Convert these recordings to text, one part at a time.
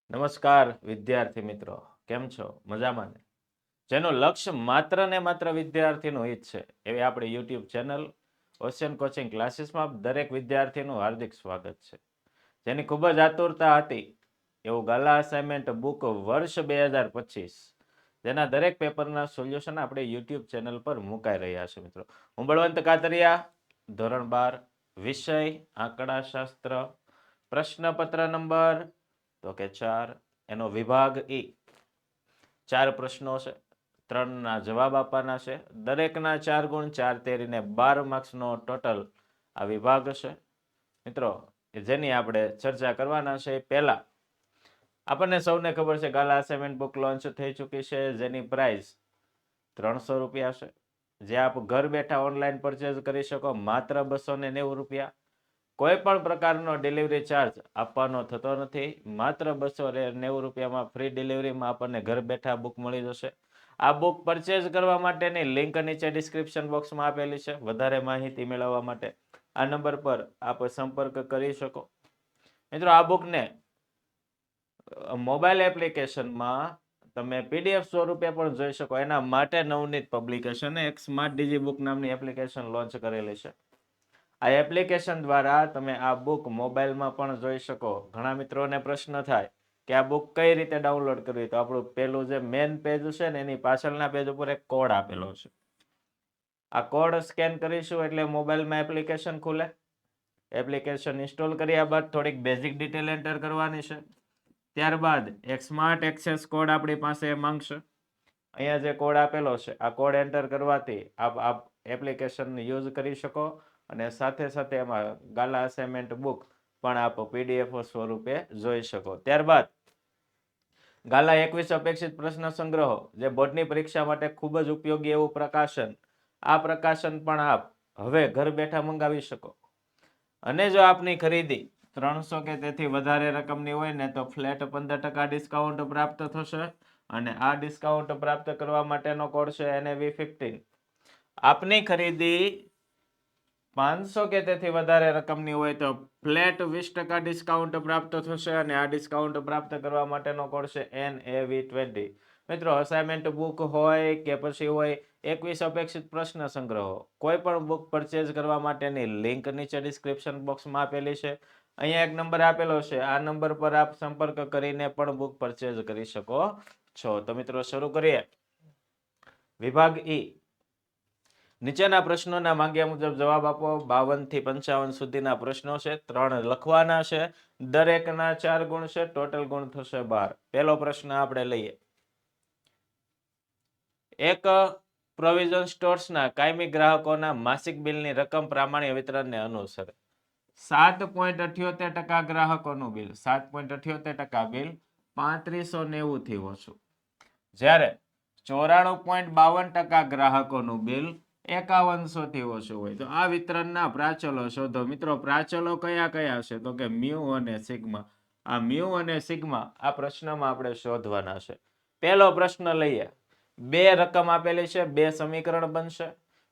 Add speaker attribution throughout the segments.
Speaker 1: નમસ્કાર વિદ્યાર્થી મિત્રો, કેમ છો? મજામાં ને? જેનું લક્ષ્ય માત્ર ને માત્ર વિદ્યાર્થીનું હિત છે એવી આપણી યુટ્યુબ ચેનલ ઓશિયન કોચિંગ ક્લાસીસમાં દરેક વિદ્યાર્થીનું હાર્દિક સ્વાગત છે. જેની ખૂબ જ આતુરતા હતી એવું ગાલા અસાઇનમેન્ટ બુક વર્ષ 2025 જેના દરેક પેપરના સોલ્યુશન આપણે યુટ્યુબ ચેનલ પર મુકાઈ રહ્યા છે મિત્રો. હું બળવંત કાતરિયા, ધોરણ 12, વિષય આંકડાશાસ્ત્ર, પ્રશ્નપત્ર નંબર તો કે 4, એનો વિભાગ ઈ. 4 પ્રશ્નો છે, 3ના જવાબ આપવાના છે. દરેકના 4 ગુણ 4 તેરીને 12 માર્ક્સનો ટોટલ આ વિભાગ છે મિત્રો. જેની આપણે ચર્ચા કરવાના છે. પહેલા આપણને સૌને ખબર છે ગાલા અસાઇનમેન્ટ બુક લોન્ચ થઈ ચૂકી છે, જેની પ્રાઇસ 300 રૂપિયા છે, જે આપ ઘર બેઠા ઓનલાઈન પરચેઝ કરી શકો માત્ર 290 રૂપિયા. કોઈ પણ પ્રકારનો ડિલિવરી ચાર્જ આપવાનો થતો નથી. માત્ર 290 રૂપિયામાં ફ્રી ડિલિવરીમાં આપણને ઘર બેઠા બુક મળી જશે. આ બુક પરચેઝ કરવા માટેની લિંક નીચે ડિસ્ક્રિપ્શન બોક્સમાં આપેલી છે. વધારે માહિતી મેળવવા માટે આ નંબર પર આપ સંપર્ક કરી શકો. મિત્રો, આ બુકને મોબાઈલ એપ્લિકેશનમાં તમે પીડીએફ સ્વરૂપે પણ જોઈ શકો. એના માટે નવનીત પબ્લિકેશને એક સ્માર્ટ ડીજી બુક નામની એપ્લિકેશન લોન્ચ કરેલી છે. આ એપ્લિકેશન દ્વારા તમે આ બુક મોબાઈલમાં પણ જોઈ શકો. ઘણા મિત્રોને પ્રશ્ન થાય કે આ બુક કઈ રીતે ડાઉનલોડ કરવી, તો આપણું પેલું જે મેન પેજ છે ને એની પાછળના પેજ ઉપર એક કોડ આપેલો છે. આ કોડ સ્કેન કરીશું એટલે મોબાઈલમાં એપ્લિકેશન ખુલે. એપ્લિકેશન ઇન્સ્ટોલ કર્યા બાદ થોડીક બેઝિક ડિટેલ એન્ટર કરવાની છે. ત્યારબાદ એક સ્માર્ટ એક્સેસ કોડ આપણી પાસે માંગશે. અહીંયા જે કોડ આપેલો છે આ કોડ એન્ટર કરવાથી આપ એપ્લિકેશન યુઝ કરી શકો અને સાથે સાથે એમાં ગાલા અસાઇનમેન્ટ બુક પણ આપ પીડીએફ સ્વરૂપે જોઈ શકો. ત્યારબાદ ગાલા 21 અપેક્ષિત પ્રશ્ન સંગ્રહો, જે બોર્ડની પરીક્ષા માટે ખૂબ જ ઉપયોગી એવું પ્રકાશન, આ પ્રકાશન પણ આપ હવે ઘર બેઠા મંગાવી શકો. અને જો આપની ખરીદી 300 કે તેથી વધારે રકમની હોય ને તો ફ્લેટ 15% ડિસ્કાઉન્ટ પ્રાપ્ત થશે. અને આ ડિસ્કાઉન્ટ પ્રાપ્ત કરવા માટેનો કોડ છે NAV15. આપની ખરીદી 500 કે તેથી વધારે રકમની હોય તો ફ્લેટ 20% ડિસ્કાઉન્ટ પ્રાપ્ત થશે. અને આ ડિસ્કાઉન્ટ પ્રાપ્ત કરવા માટેનો કોડ છે NAV20. મિત્રો, અસાઇનમેન્ટ બુક હોય કે પછી હોય 21 અપેક્ષિત પ્રશ્ન સંગ્રહો, કોઈ પણ બુક પરચેઝ કરવા માટેની લિંક નીચે ડિસ્ક્રિપ્શન બોક્સમાં આપેલી છે. અહીંયા એક નંબર આપેલો છે, આ નંબર પર આપ સંપર્ક કરીને પણ બુક પરચેઝ કરી શકો છો. તો મિત્રો, શરૂ કરીએ. વિભાગ ઈ. નીચેના પ્રશ્નોના માંગ્યા મુજબ જવાબ આપો. 52 થી 55 સુધીના પ્રશ્નો છે, 3 લખવાના છે. દરેકના 4 ગુણ છે, ટોટલ ગુણ થશે 12. પહેલો પ્રશ્ન આપણે લઈએ. એક પ્રોવિઝન સ્ટોર્સના કાયમી ગ્રાહકોના માસિક બિલની રકમ પ્રામાણ્ય વિતરણને અનુસરે. 7.78% ગ્રાહકોનું બિલ, 7.78% બિલ 3590 થી ઓછું. જ્યારે 94.52% ગ્રાહકોનું બિલ 5100 થી ઓછું હોય. તો આ વિતરણના પ્રાચલો શોધો. મિત્રો, પ્રાચલો કયા કયા છે? તો કે મ્યુ અને સિગ્મા. આ મ્યુ અને સિગ્મા આ પ્રશ્નમાં આપણે શોધવાના છે. પહેલો પ્રશ્ન લઈએ. બે રકમ આપેલી છે, બે સમીકરણ બનશે.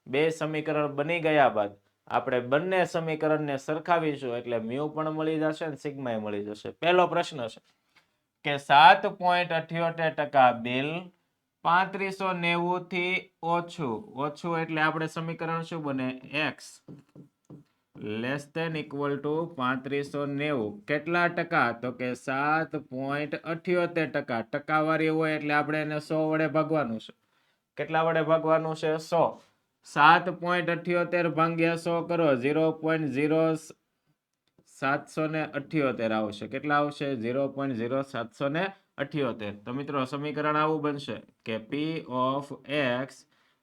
Speaker 1: બે સમીકરણ બની ગયા બાદ આપણે બંને સમીકરણને સરખાવીશું એટલે મ્યુ પણ મળી જશે અને સિગ્મા મળી જશે. પહેલો પ્રશ્ન છે કે 7.78% બિલ 3590 થી ઓછું એટલે આપણે સમીકરણ શું બને? x less than equal to 3590. કેટલા ટકા? તો કે 7.78%. ટકાવારી હોય એટલે આપણે એને 100 વડે ભાગવાનું છે. કેટલા વડે ભાગવાનું છે? 100. 7.78 ભાગ્યા 100 કરો, 0.0778 આવશે. કેટલા આવશે? 0.0778. તો મિત્રો, સમીકરણ આવું બનશે કે p of x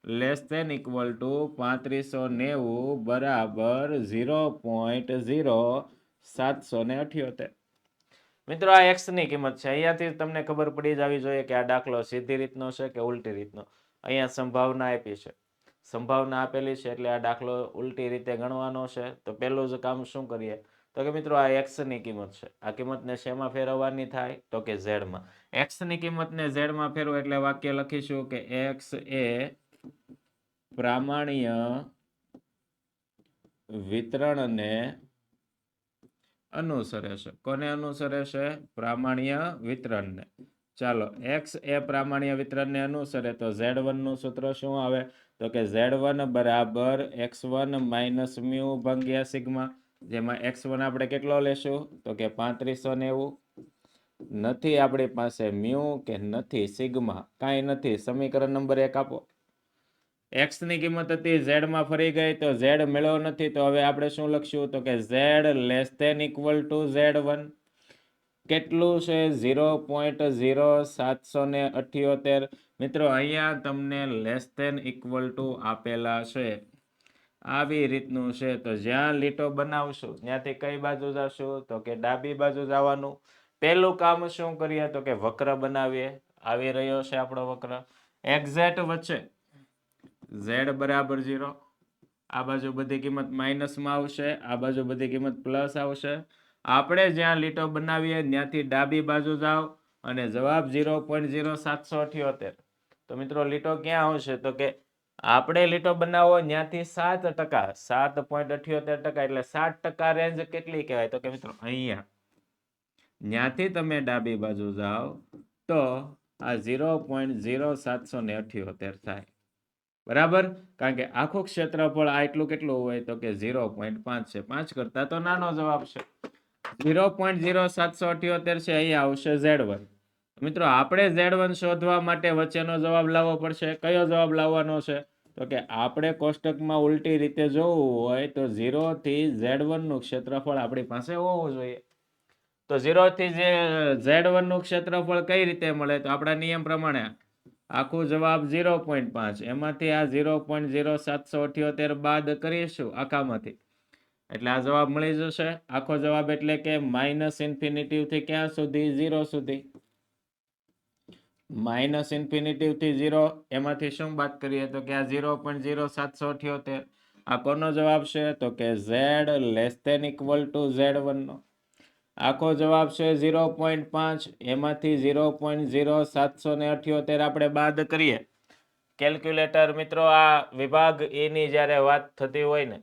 Speaker 1: less than equal to 3590 બરાબર 0.0778. મિત્રો, આ x ની કિંમત છે. અહીંયાથી તમને ખબર પડી જવી જોઈએ કે આ દાખલો સીધી રીતનો છે કે ઉલટી રીતનો. અહીંયા સંભાવના આપી છે, સંભાવના આપેલી છે એટલે આ દાખલો ઉલટી રીતે ગણવાનો છે. તો પહેલું જ કામ શું કરીએ? તો કે મિત્રો, આ x ની કિંમત છે. આ કિંમતને શેમાં ફેરવવાની થાય? તો કે z માં. x ની કિંમતને z માં ફેરવો એટલે વાક્ય લખીશું કે x એ પ્રામાણ્ય વિતરણને અનુસરે છે. કોને અનુસરે છે? પ્રામાણ્ય વિતરણને. ચાલો, x એ પ્રામાણ્ય વિતરણને અનુસરે તો z1 નું સૂત્ર શું આવે? તો કે z1 બરાબર x1 માઇનસ મ્યુ ભાગ્યા સિગ્મા, જેમાં x1 આપણે કેટલો લેશું? તો કે 3590. નથી આપણી પાસે મ્યુ કે નથી સિગ્મા, કાંઈ નથી. સમીકરણ નંબર 1 આપો. x ની કિંમત હતી z માં ફરી ગઈ તો z મેળવ્યો નથી, તો હવે આપણે શું લખશું? તો કે z less than equal to z1. કેટલું છે? 0.0778. મિત્રો અહીંયા તમને લેસ ધેન ઇક્વલ ટુ આપેલા છે, આવી રીતનું છે. તો જ્યાં લીટો બનાવશું ત્યાંથી કઈ બાજુ જશું? તો કે ડાબી બાજુ જવાનું. પહેલું કામ શું કરીએ? તો કે વક્ર બનાવીએ. આવી રહ્યો છે આપણો વક્ર. એક્ઝેક્ટ વચ્ચે z બરાબર 0. આ બાજુ બધી કિંમત માઇનસમાં આવશે, આ બાજુ બધી કિંમત પ્લસ આવશે. આપણે જ્યાં લીટો બનાવીએ ત્યાંથી ડાબી બાજુ જાઓ અને જવાબ 0.0778. તો મિત્રો લીટો ક્યાં આવશે? તો કે આપણે લીટો બનાવો ત્યાંથી 7%, 7.78%, એટલે 7% રેન્જ કેટલી કહેવાય? તો કે મિત્રો અહીંયા ત્યાંથી તમે ડાબી બાજુ જાઓ તો આ 0.0778 થાય. બરાબર? કારણ કે આખું ક્ષેત્રફળ આ એટલું કેટલું હોય? તો કે 0.5 છે. 5 કરતા તો નાનો જવાબ છે. 0.0778 છે. અહીંયા આવશે z1. મિત્રો આપણે z1 શોધવા માટે વચ્ચેનો જવાબ લાવવો પડશે. કયો જવાબ લાવવાનો છે? તો કે આપણે કોષ્ટકમાં ઉલટી રીતે જોવું હોય તો 0 થી z1 નું ક્ષેત્રફળ આપણી પાસે હોવું જોઈએ. તો 0 થી z1 નું ક્ષેત્રફળ કઈ રીતે મળે? તો આપણા નિયમ પ્રમાણે આખું જવાબ 0.5, એમાંથી આ 0.0778 બાદ કરીશું આખામાંથી, એટલે આ જવાબ મળી જશે. આખો જવાબ એટલે કે માઇનસ ઇન્ફિનિટી થી ક્યાં સુધી? 0 સુધી. માઇનસ ઇન્ફિનિટી થી 0, એમાંથી શું બાદ કરીએ? તો કે આ 0.0778. આ કોનો જવાબ છે? તો કે z less than equal to z1 નો. આખો જવાબ છે 0.5, એમાંથી 0.0778 આપણે બાદ કરીએ. કેલ્ક્યુલેટર મિત્રો આ વિભાગ એ ની જ્યારે વાત થતી હોય ને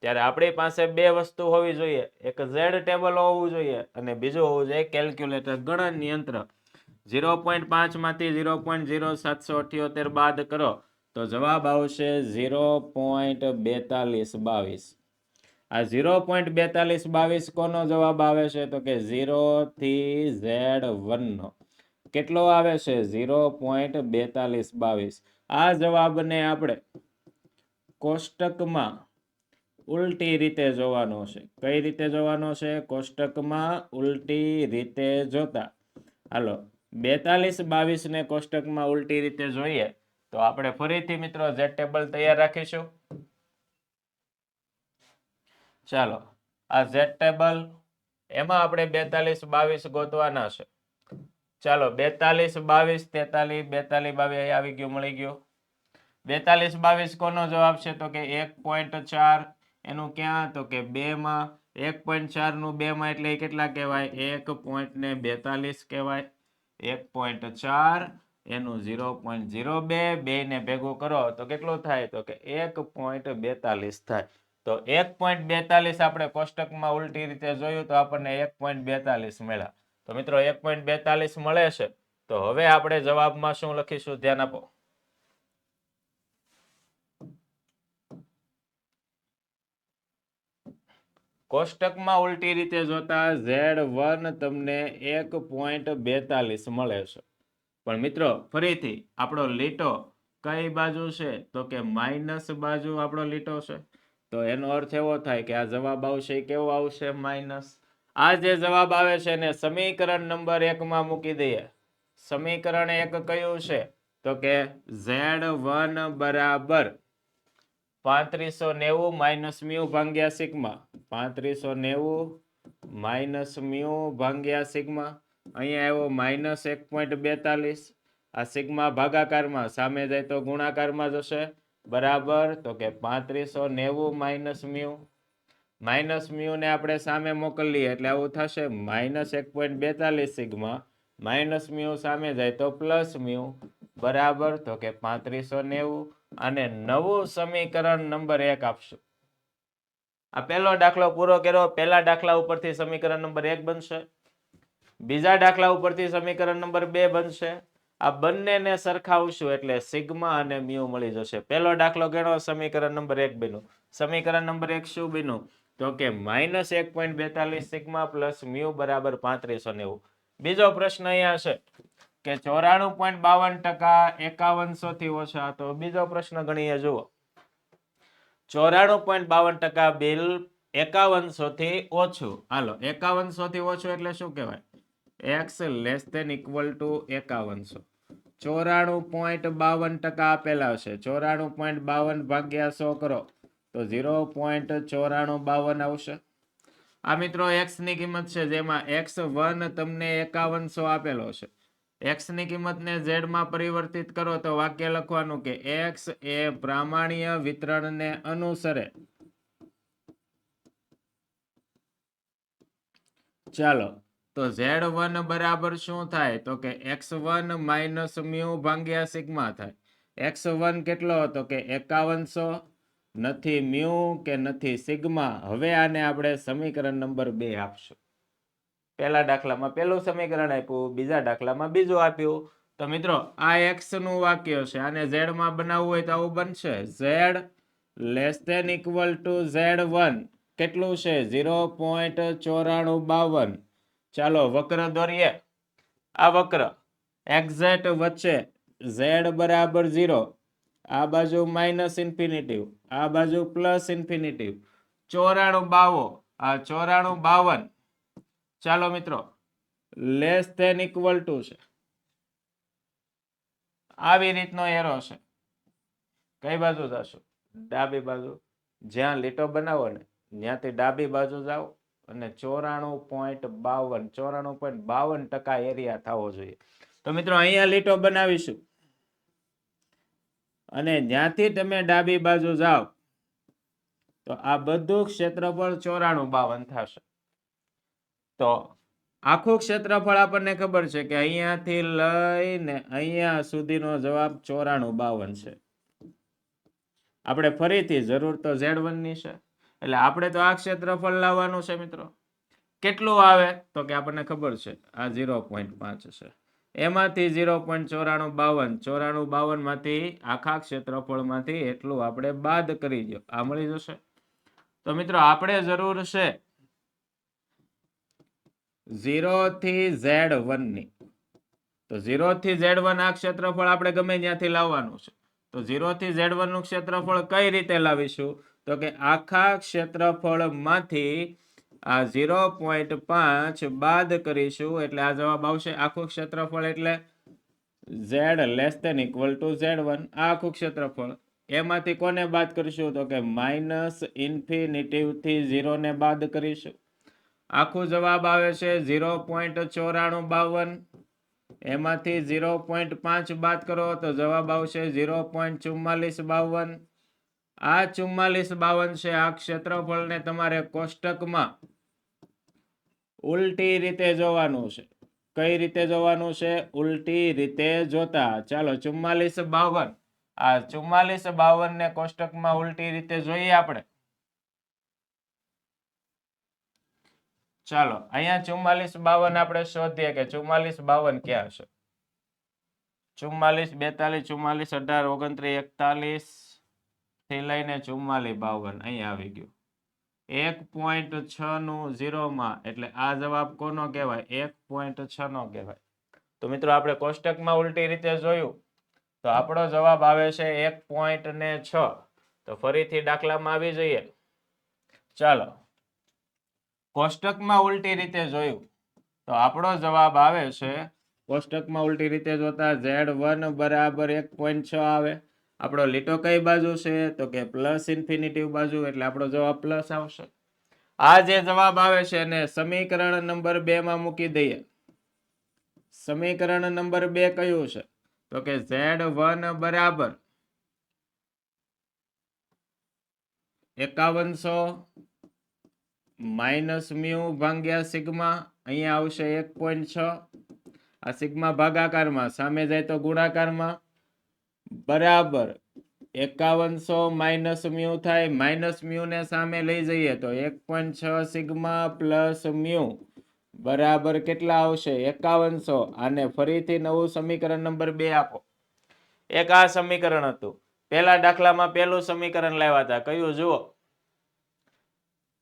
Speaker 1: ત્યારે આપણી પાસે બે વસ્તુ હોવી જોઈએ. એક ઝેડ ટેબલ હોવું જોઈએ અને બીજું હોવું જોઈએ કેલ્ક્યુલેટર, ગણન યંત્ર. 0.5 માંથી 0.0778 બાદ કરો તો જવાબ આવશે 0.4222. આ 0.4222 કોનો જવાબ આવે છે? તો કે 0 થી z1 નો. કેટલો આવે છે? 0.4222. આ જવાબને આપણે કોષ્ટકમાં ઉલટી રીતે જોવાનો છે. કઈ રીતે જોવાનો છે? કોષ્ટકમાં ઉલટી રીતે જોતા. હાલો, 4222 ને કોષ્ટકમાં ઉલટી રીતે જોઈએ તો આપણે ફરીથી મિત્રો z ટેબલ તૈયાર રાખીશું. ચાલો, આ z ટેબલ, એમાં આપણે 4222 ગોતવાના છે. ચાલો, 4222 43 4222 આવી ગયું, મળી ગયું. 4222 કોનો જવાબ છે? તો કે 1.4. એનું ક્યાં? તો કે 2 માં. 1.4 નું 2 માં એટલે કેટલા કહેવાય? 1.42 કહેવાય. 1.4 એનું 0.02, બે ને ભેગું કરો તો કેટલું થાય? તો કે 1.42 થાય. તો 1.42 આપણે કોષ્ટકમાં ઉલટી રીતે જોયું તો આપણને 1.42 મળ્યા. તો મિત્રો 1.42 મળે છે. તો હવે આપણે જવાબમાં શું લખીશું? ધ્યાન આપો. કોષ્ટકમાં ઉલટી રીતે જોતા z1 તમને 1.42 મળે છે. પણ મિત્રો ફરીથી આપણો લીટો કઈ બાજુ છે? તો કે માઇનસ બાજુ આપણો લીટો છે. તો એનો અર્થ એવો થાય કે આ જવાબ આવશે કેવો આવશે? માઇનસ. આ જે જવાબ આવે છે એને સમીકરણ નંબર 1 માં મૂકી દઈએ. સમીકરણ 1 કયું છે? તો કે z1 બરાબર 3590 માઇનસ મ્યુ ભાગ્યા સિગ્મા. 3590 માઇનસ મ્યુ ભાગ્યા સિગ્મા. અહીંયા આવ્યો માઇનસ 1.42. આ સિગ્મા ભાગાકારમાં, સામે જાય તો ગુણાકારમાં જશે. બરાબર, તો કે 3590 માઇનસ મ્યુ. માઇનસ મ્યુ ને આપણે સામે મોકલીએ એટલે આવું થશે માઇનસ 1.42 સિગ્મા. માઇનસ મ્યુ સામે જાય તો પ્લસ મ્યુ. બરાબર, તો કે 3590. અને નવું સમીકરણ નંબર 1 આપશું. આ પહેલો દાખલો પૂરો કર્યો. પહેલા દાખલા ઉપરથી સમીકરણ નંબર 1 બનશે, બીજા દાખલા ઉપરથી સમીકરણ નંબર 2 બનશે. આ બંનેને સરખાવશું એટલે સિગ્મા અને મ્યુ મળી જશે. પહેલો દાખલો ગણો, સમીકરણ નંબર 1 બન્યું. સમીકરણ નંબર 1 શું બન્યું? તો કે -1.42 સિગ્મા પ્લસ મ્યુ બરાબર 3590. બીજો પ્રશ્ન અહીંયા છે કે 94.52% 5100 થી ઓછા. તો બીજો પ્રશ્ન ગણીએ, જુઓ. 94.52% બિલ 5100 થી ઓછું. હાલો, 5100 થી ઓછું એટલે શું કહેવાય? x less than equal to 5100. 94.52% આપેલા છે. 94.52 ભાગ્યા 100 કરો તો 0.9452 આવશે. આ મિત્રો x ની કિંમત છે, જેમાં x1 તમને 5100 આપેલો છે. x ની કિંમતને z માં પરિવર્તિત કરો તો વાક્ય લખવાનું કે x એ પ્રામાણ્ય વિતરણને અનુસરે. ચાલો, તો z1 બરાબર શું થાય? તો કે x1 માઇનસ મ્યુ ભાગ્યા સિગ્મા થાય. x1 કેટલો હતો? કે 5100. નથી મ્યુ કે નથી સિગ્મા. હવે આને આપણે સમીકરણ નંબર 2 આપશું. પહેલા દાખલામાં પહેલું સમીકરણ આપ્યું, બીજા દાખલામાં બીજું આપ્યું. તો મિત્રો આ x નું વાક્ય છે, આને z માં બનાવવું હોય તો આવું બનશે. z less than equal to z1 કેટલું છે? 0.9452. ચાલો વક્ર દોરીએ. આ વક્ર એક્ઝેક્ટ વચ્ચે z બરાબર 0, આ બાજુ માઇનસ ઇન્ફિનિટિવ, આ બાજુ પ્લસ ઇન્ફિનિટિવ. 94 આ 9452. ચાલો મિત્રો, લેસ ધેન ઇક્વલ ટુ છે. આવી રીતનો એરો છે. કઈ બાજુ જશો? ડાબી બાજુ. જ્યાં લીટો બનાવો ને ત્યાંથી ડાબી બાજુ જાઓ અને 94.52% એરિયા થવો જોઈએ. તો મિત્રો અહીંયા લીટો બનાવીશું અને જ્યાંથી તમે ડાબી બાજુ જાઓ તો આ બધું ક્ષેત્રફળ 94.52 થશે. તો આખું ક્ષેત્રફળ આપણને ખબર છે કે અહીંયાથી લઈને અહીંયા સુધીનો જવાબ 94.52 છે. આપણે ફરીથી જરૂર તો z1 ની છે, એટલે આપણે તો આ ક્ષેત્રફળ લાવવાનું છે મિત્રો. કેટલું આવે? તો કે આપણને ખબર છે આ 0.5 છે. એમાંથી 0.9452 માંથી આખા ક્ષેત્રફળમાંથી એટલું આપણે બાદ કરી દો, આ મળી જશે. તો મિત્રો આપણે જરૂર છે 0 થી z1 ની. તો 0 થી z1 આ ક્ષેત્રફળ આપણે ગમે ત્યાંથી લાવવાનું છે. તો 0 થી z1 નું ક્ષેત્રફળ કઈ રીતે લાવીશું? તો કે આખા ક્ષેત્રફળમાંથી આ 0.5 બાદ કરીશું એટલે આ જવાબ આવશે. આખું ક્ષેત્રફળ એટલે z less than equal to z1. આ આખું ક્ષેત્રફળ. એમાંથી કોને બાદ કરીશું? તો કે માઇનસ ઇન્ફિનિટિવ થી 0 ને બાદ કરીશું. આખું જવાબ આવે છે 0.9452. એમાંથી 0.5 બાદ કરો તો જવાબ આવશે 0.4452. આ 4452 છે. આ ક્ષેત્રફળને તમારે કોષ્ટકમાં ઉલટી રીતે જોવાનું છે. કઈ રીતે જોવાનું છે? ઉલટી રીતે જોતા. ચાલો 4452, આ 4452 ને કોષ્ટકમાં ઉલટી રીતે જોઈએ આપણે. ચાલો અહીંયા 4452 આપણે શોધીએ કે 4452 ક્યાં છે. 44, 42, 44, 18, 29, 41 થી લઈને 4452 અહીંયા આવી ગયું. 1.6 નું 0 માં એટલે આ જવાબ કોનો કહેવાય? 1.6 નો કહેવાય. તો મિત્રો આપણે કોષ્ટકમાં ઉલટી રીતે જોયું તો આપણો જવાબ આવે છે 1.6. તો ફરીથી દાખલામાં આવી જઈએ. ચાલો કોષ્ટકમાં ઉલટી રીતે જોયું તો આપણો જવાબ આવે છે, કોષ્ટકમાં ઉલટી રીતે જોતા z1 બરાબર 1.6 આવે. આપણો લીટો કઈ બાજુ છે? તો કે પ્લસ ઇન્ફિનિટિવ બાજુ, એટલે આપણો જવાબ પ્લસ આવશે. આ જે જવાબ આવે છે એને સમીકરણ નંબર 2 માં મૂકી દઈએ. સમીકરણ નંબર 2 કયું છે? તો કે z1 બરાબર 5100 માઇનસ મ્યુ ભાગ્યા સિગ્મા. અહીંયા આવશે 1.6. આ સિગ્મા ભાગાકારમાં, સામે જાય તો ગુણાકારમાં, બરાબર 5100 માઇનસ મ્યુ થાય, માઇનસ મ્યુ ને સામે લઈ જઈએ તો 1.6 સિગ્મા પ્લસ મ્યુ બરાબર કેટલા આવશે 5100. આને ફરીથી નવું સમીકરણ નંબર 2 આપો. એક આ સમીકરણ હતું, પહેલા દાખલામાં પહેલું સમીકરણ લાવ્યા હતા, કયું જુઓ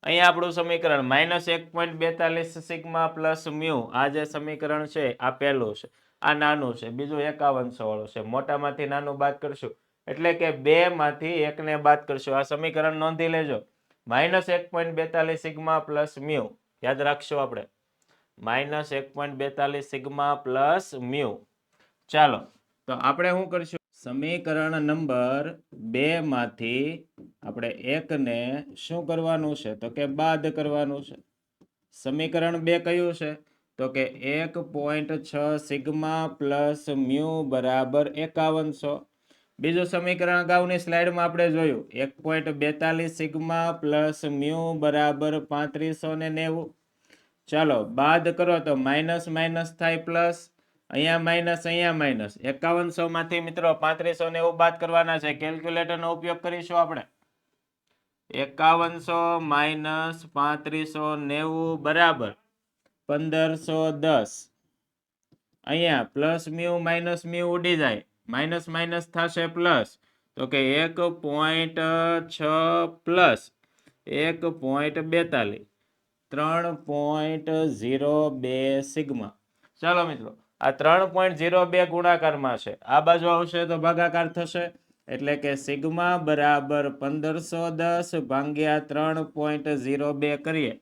Speaker 1: અહીંયા આપણું સમીકરણ -1.42 સિગ્મા પ્લસ મ્યુ. આ જે સમીકરણ છે આ પહેલું છે, આ નાનું છે, બીજું 5100 વાળું છે. મોટામાંથી નાનું બાદ કરશું એટલે કે 2 માંથી 1 ને બાદ કરશું. આ સમીકરણ નોંધી લેજો, -1.42 સિગ્મા પ્લસ મ્યુ યાદ રાખશું આપણે, -1.42 સિગ્મા પ્લસ મ્યુ. ચાલો તો આપણે શું કરશું, સમીકરણ નંબર 2 માંથી આપણે 1 ને શું કરવાનું છે તો કે બાદ કરવાનું છે. સમીકરણ 2 કયું છે તો કે 1.6 સિગ્મા પ્લસ મ્યુ બરાબર 5100. બીજું સમીકરણ અગાઉની સ્લાઇડમાં આપણે જોયું 1.42 સિગ્મા પ્લસ મ્યુ બરાબર 3590. ચાલો બાદ કરો તો માઇનસ માઇનસ થાય પ્લસ, અહીંયા માઇનસ અહીંયા માઇનસ. 5100 માંથી મિત્રો 3590 બાદ કરવાના છે. કેલ્ક્યુલેટરનો ઉપયોગ કરીશું આપણે. 5100 માઇનસ 3590 બરાબર 1510. અહીંયા પ્લસ મ્યુ માઇનસ મ્યુ ઉડી જાય, માઇનસ માઇનસ થશે પ્લસ, તો કે 1.6 પ્લસ 1.42 3.02 સિગ્મા. ચાલો મિત્રો આ 3.02 ગુણાકારમાં છે, આ બાજુ આવશે તો ભાગાકાર થશે એટલે કે સિગ્મા બરાબર 1510 ભાગ્યા 3.02 કરીએ,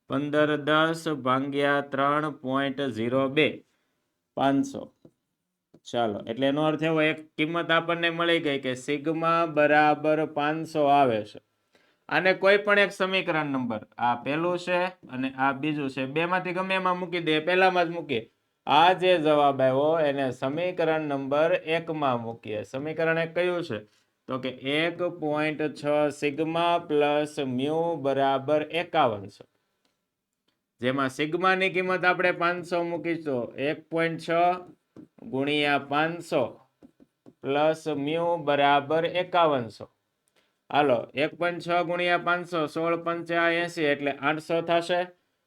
Speaker 1: 1510 ભાગ્યા 3.02 500. ચાલો એટલે એનો અર્થ એવો એક કિંમત આપણને મળી ગઈ કે સિગ્મા બરાબર 500 આવે છે. આને કોઈ પણ એક સમીકરણ નંબર, આ પહેલું છે અને આ બીજું છે, બે માંથી ગમે એમાં મૂકી દે, પહેલામાં જ મૂકીએ. આ જે જવાબ આવ્યો એને સમીકરણ નંબર 1 માં મૂકીએ. સમીકરણ 1 કયું છે તો કે 1.6 સિગ્મા પ્લસ મ્યુ બરાબર 5100. જેમાં સિગ્માની કિંમત આપણે 500 મૂકીશું, 1.6 ગુણ્યા 500 પ્લસ મ્યુ બરાબર 5100. હાલો 1.6 ગુણ્યા 500 16 પંચા 80 એટલે 800 થશે.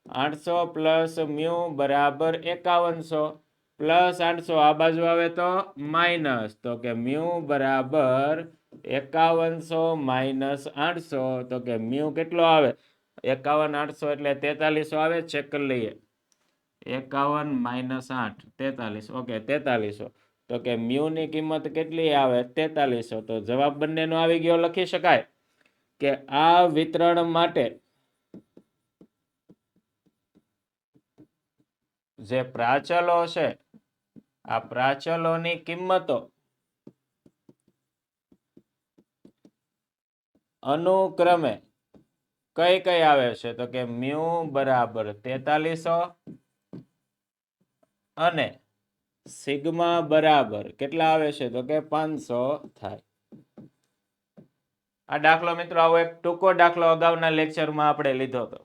Speaker 1: 800 પ્લસ મ્યુ બરાબર 5100 પ્લસ 800 આ બાજુ આવે તો માઇનસ, તો કે મ્યુ બરાબર 5100 માઇનસ 800, તો કે મ્યુ કેટલો આવે 51 800 એટલે 4300 આવે. ચેક કરી લઈએ, 51 માઇનસ 8 43, ઓકે 4300, તો કે મ્યુ ની કિંમત કેટલી આવે 4300. તો જવાબ બંનેનો આવી ગયો. લખી શકાય કે આ વિતરણ માટે જે પ્રાચલો છે આ પ્રાચલોની કિંમતો અનુક્રમે કઈ કઈ આવે છે તો કે મ્યુ બરાબર 4300 અને સિગ્મા બરાબર કેટલા આવે છે તો કે 500 થાય. આ દાખલો મિત્રો આવો એક ટૂંકો દાખલો અગાઉના લેક્ચરમાં આપણે લીધો હતો.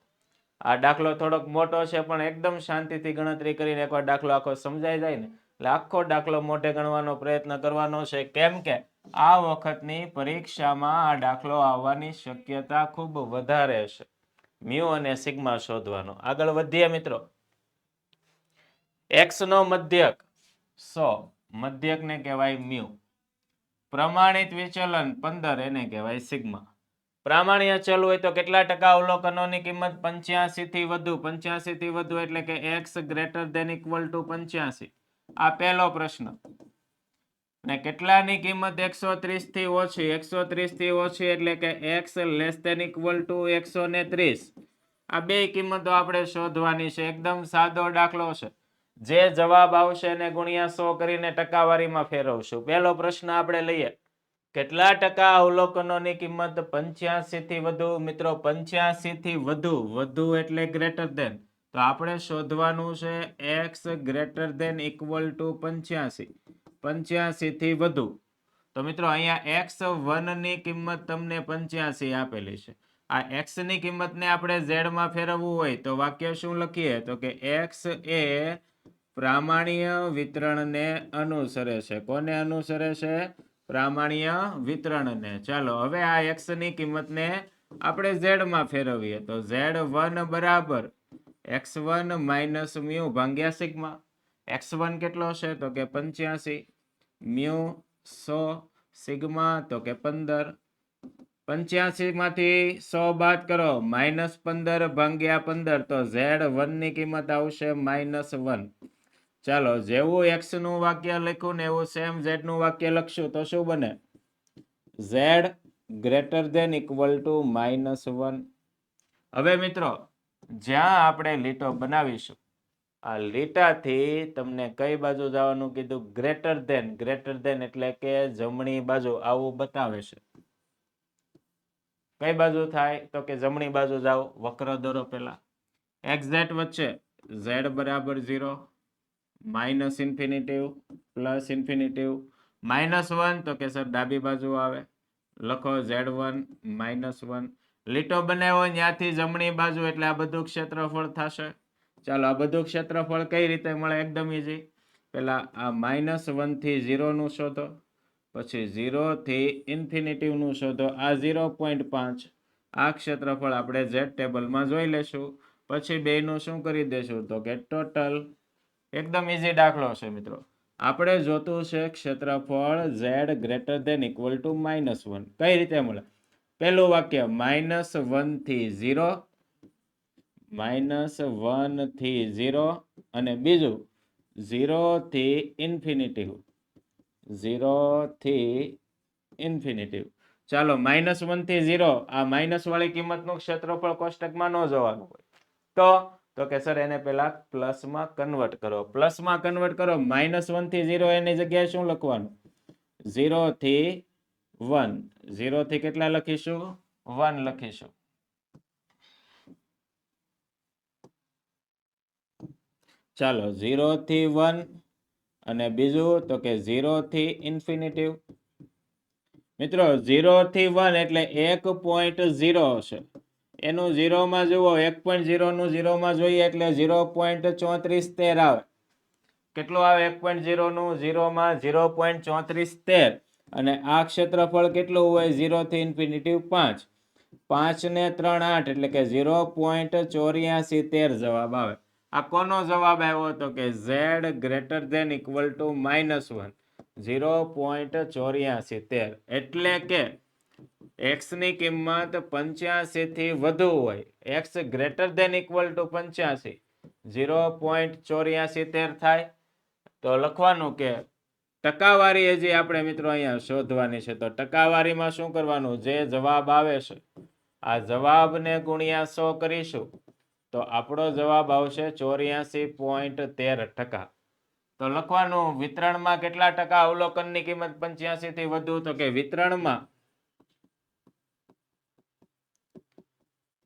Speaker 1: આ દાખલો થોડોક મોટો છે પણ એકદમ શાંતિથી ગણતરી કરીને એકવાર દાખલો આખો સમજાઈ જાય ને એટલે આખો દાખલો મોઢે ગણવાનો પ્રયત્ન કરવાનો છે, કેમ કે આ વખતની પરીક્ષામાં આ દાખલો આવવાની શક્યતા ખૂબ વધારે છે. મ્યુ અને સિગ્મા શોધવાનો. આગળ વધીએ મિત્રો. x નો મધ્યક 100, મધ્યકને કહેવાય મ્યુ. પ્રમાણિત વિચલન 15 એને કહેવાય સિગ્મા. પ્રામાણ્ય ચલ હોય તો કેટલા ટકા અવલોકનોની કિંમત 85 થી વધુ, 85 થી વધુ એટલે કે x greater than equal to 85. આ પહેલો પ્રશ્ન. ને કેટલાની કિંમત 130 થી ઓછી, 130 થી ઓછી એટલે કે x less than equal to 130. આ બે કિંમતો આપણે શોધવાની છે. એકદમ સાદો દાખલો છે. જે જવાબ આવશે એને ગુણ્યા 100 કરીને ટકાવારીમાં ફેરવશું. પહેલો પ્રશ્ન આપણે લઈએ, કેટલા ટકા અવલોકનોની કિંમત 85 થી વધુ? મિત્રો 85 થી વધુ, વધુ એટલે ગ્રેટર ધેન, તો આપણે શોધવાનું છે x greater than equal to 85, 85 થી વધુ. તો મિત્રો અહીંયા x1 ની કિંમત તમને 85 આપેલી છે. આ x ની કિંમતને આપણે z માં ફેરવવું હોય તો વાક્ય શું લખીએ તો કે x એ પ્રામાણ્ય વિતરણને અનુસરે છે. કોને અનુસરે છે? પ્રામાણ્ય વિતરણને. ચાલો હવે આ x ની કિંમતને આપણે z માં ફેરવીએ તો z1 બરાબર x1 માઇનસ મ્યુ ભાગ્યા સિગ્મા. x1 કેટલો છે તો કે 85, મ્યુ 100, સિગ્મા તો કે 15. 85 માંથી 100 બાદ કરો, -15 ભાગ્યા 15 તો z1 ની કિંમત આવશે -1. ચાલો જેવું x નું વાક્ય લખ્યું ને એવું સેમ z નું વાક્ય લખશું તો શું બને? z greater than equal to -1. હવે મિત્રો જ્યાં આપણે લીટો બનાવીશું આ લીટાથી તમને કઈ બાજુ જવાનું કીધું? ગ્રેટર ધેન એટલે કે જમણી બાજુ આવું બતાવે છે. કઈ બાજુ થાય તો કે જમણી બાજુ જાઓ. વક્ર દોરો પેલા. એક્ઝેક્ટ વચ્ચે z બરાબર 0, માઇનસ ઇન્ફિનિટિવ, પ્લસ ઇન્ફિનિટિવ, -1 તો કે સર ડાબી બાજુ આવે. લખો z1 -1. લીટો બનાવ્યો ત્યાંથી જમણી બાજુ એટલે આ બધું ક્ષેત્રફળ થશે. ચાલો આ બધું ક્ષેત્રફળ કઈ રીતે મળે? એકદમ ઈઝી. પેલા આ -1 થી 0 નું શોધો, પછી 0 થી ઇન્ફિનિટિવ નું શોધો. આ 0.5 આ ક્ષેત્રફળ આપણે z ટેબલમાં જોઈ લેશું. પછી બેયનું શું કરી દેશું તો કે ટોટલ. એકદમ ઈઝી દાખલો છે મિત્રો. આપણે જોતું છે ક્ષેત્રફળ z greater than equal to -1. કઈ રીતે મળે? પહેલું વાક્ય -1 થી 0, -1 થી 0 અને બીજું 0 થી ઇન્ફિનિટિવ, 0 થી ઇન્ફિનિટિવ. ચાલો -1 થી 0 આ માઇનસ વાળી કિંમતનું ક્ષેત્રફળ કોષ્ટકમાં ન જોવાનું હોય તો કે સર એને પેલા પ્લસમાં કન્વર્ટ કરો. પ્લસમાં કન્વર્ટ કરો. -1 થી 0 એની જગ્યાએ શું લખવાનું? 0 થી 1. 0 થી કેટલા લખીશું? 1 લખીશું. ચાલો 0 થી 1 અને બીજું તો કે 0 થી ઇન્ફિનિટિવ. મિત્રો 0 થી 1 એટલે 1.0 હશે. એનું 0 માં જુઓ, 1.0 નું 0 માં જોઈએ એટલે 0.3413 આવે. કેટલું આવે? 1.0 નું 0 માં 0.3413. અને આ ક્ષેત્રફળ કેટલું હોય? 0 થી ઇન્ફિનિટિવ 5. 5 ને 3 8 એટલે કે 0.8413 જવાબ આવે. આ કોનો જવાબ આવ્યો તો કે z greater than equal to -1, 0.8413. એટલે કે x ની કિંમત 85 થી વધુ હોય, x greater than equal to 85, 0.8413 થાય. તો લખવાનું કે ટકાવારી હજી આપણે મિત્રો અહીંયા શોધવાની છે. તો ટકાવારીમાં શું કરવાનું? જે જવાબ આવે છે આ જવાબને ગુણ્યા 100 કરીશું તો આપણો જવાબ આવશે 84.13%. તો લખવાનું વિતરણમાં કેટલા ટકા અવલોકનની કિંમત 85 થી વધુ? તો કે વિતરણમાં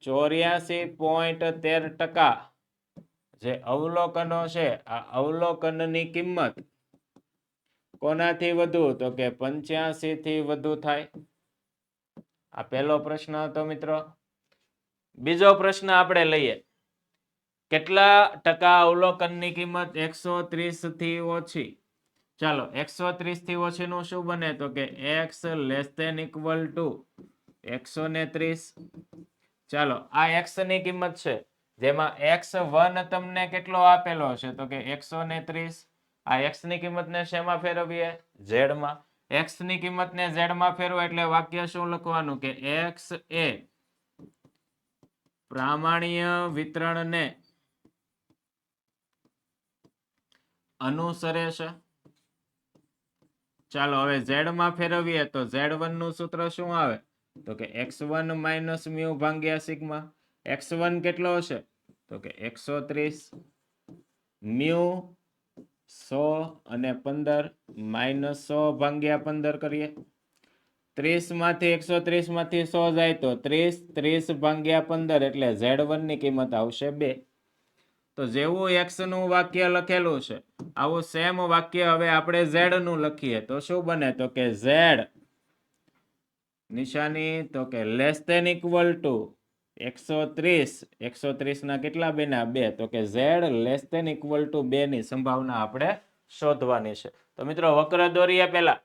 Speaker 1: 84.13% જે અવલોકનો છે આ અવલોકનની કિંમત કોનાથી વધુ? તો કે 85 થી વધુ થાય. આ પહેલો પ્રશ્ન હતો મિત્રો. બીજો પ્રશ્ન આપણે લઈએ. કેટલા ટકા અવલોકનની કિંમત 130 થી ઓછી? ચાલો 130 થી ઓછી નું શું બને? તો કે x less than equal to 130. ચાલો આ x ની કિંમત છે જેમાં x1 તમને કેટલો આપેલો છે તો કે 130. આ x ની કિંમતને શેમાં ફેરવીએ? z માં. x ની કિંમતને z માં ફેરવો એટલે વાક્ય શું લખવાનું કે x એ પ્રામાણ્ય વિતરણને અનુસરે છે. ચાલો હવે z માં ફેરવીએ તો z1 નું સૂત્ર શું આવે? તો કે x1 માઇનસ મ્યુ ભાગ્યા સિગ્મા. x1 કેટલો હશે? તો કે 130, મ્યુ 100 અને 15, -100 ભાગ્યા 15 કરીએ. 30 માંથી 130 માંથી 100 જાય તો 30, 30 ભાગ્યા 15 એટલે z1 ની કિંમત આવશે 2. તો જેવું x નું વાક્ય લખેલું છે આવું સેમ વાક્ય હવે આપણે z નું લખીએ તો શું બને? તો કે z નિશાની તો કે લેસ ધેન ઇક્વલ ટુ 130. 130 ના કેટલા બન્યા? 2. તો કે z less than equal to 2 ની સંભાવના આપણે શોધવાની છે. તો મિત્રો વક્ર દોરીએ પહેલા.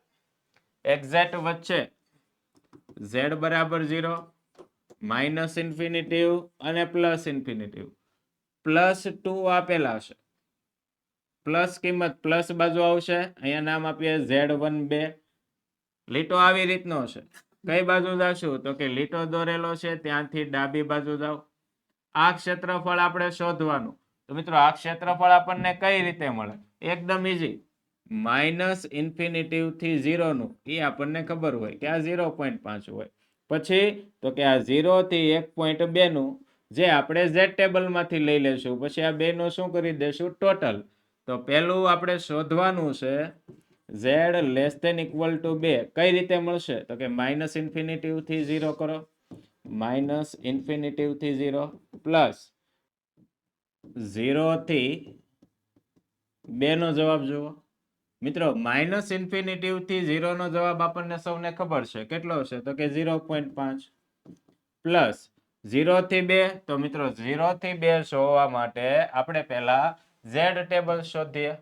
Speaker 1: એક્ઝેક્ટ વચ્ચે z બરાબર 0, માઇનસ ઇન્ફિનિટિવ અને પ્લસ ઇન્ફિનિટિવ, +2 આપેલા છે, પ્લસ કિંમત પ્લસ બાજુ આવશે, અહીંયા નામ આપીએ Z12, લીટો આવી રીતનો છે. કઈ બાજુ જાશું તો કે લીટો દોરેલો છે ત્યાંથી ડાબી બાજુ જાઓ. આ ક્ષેત્રફળ આપણે શોધવાનું. તો મિત્રો આ ક્ષેત્રફળ આપણને કઈ રીતે મળે? એકદમ ઈઝી. માઇનસ ઇન્ફિનિટિવ થી 0 નું એ આપણને ખબર હોય કે આ 0.5 હોય. પછી તો કે આ 0 થી 1.2 નું જે આપણે Z ટેબલમાંથી લઈ લેશું. પછી આ બે નું શું કરી દેશું? ટોટલ. તો પહેલું આપણે શોધવાનું છે z less than equal to 2. કઈ રીતે મળશે? તો કે માઇનસ ઇન્ફિનિટિવ થી 0 કરો, માઇનસ ઇન્ફિનિટિવ થી 0 પ્લસ 0 થી 2 નો જવાબ જુઓ. મિત્રો માઇનસ ઇન્ફિનિટિવ થી 0 નો જવાબ આપણને સૌને ખબર છે. કેટલો છે? તો કે 0.5 પ્લસ 0 થી 2. તો મિત્રો 0 થી 2 શોધવા માટે આપણે પહેલા Z ટેબલ શોધીએ.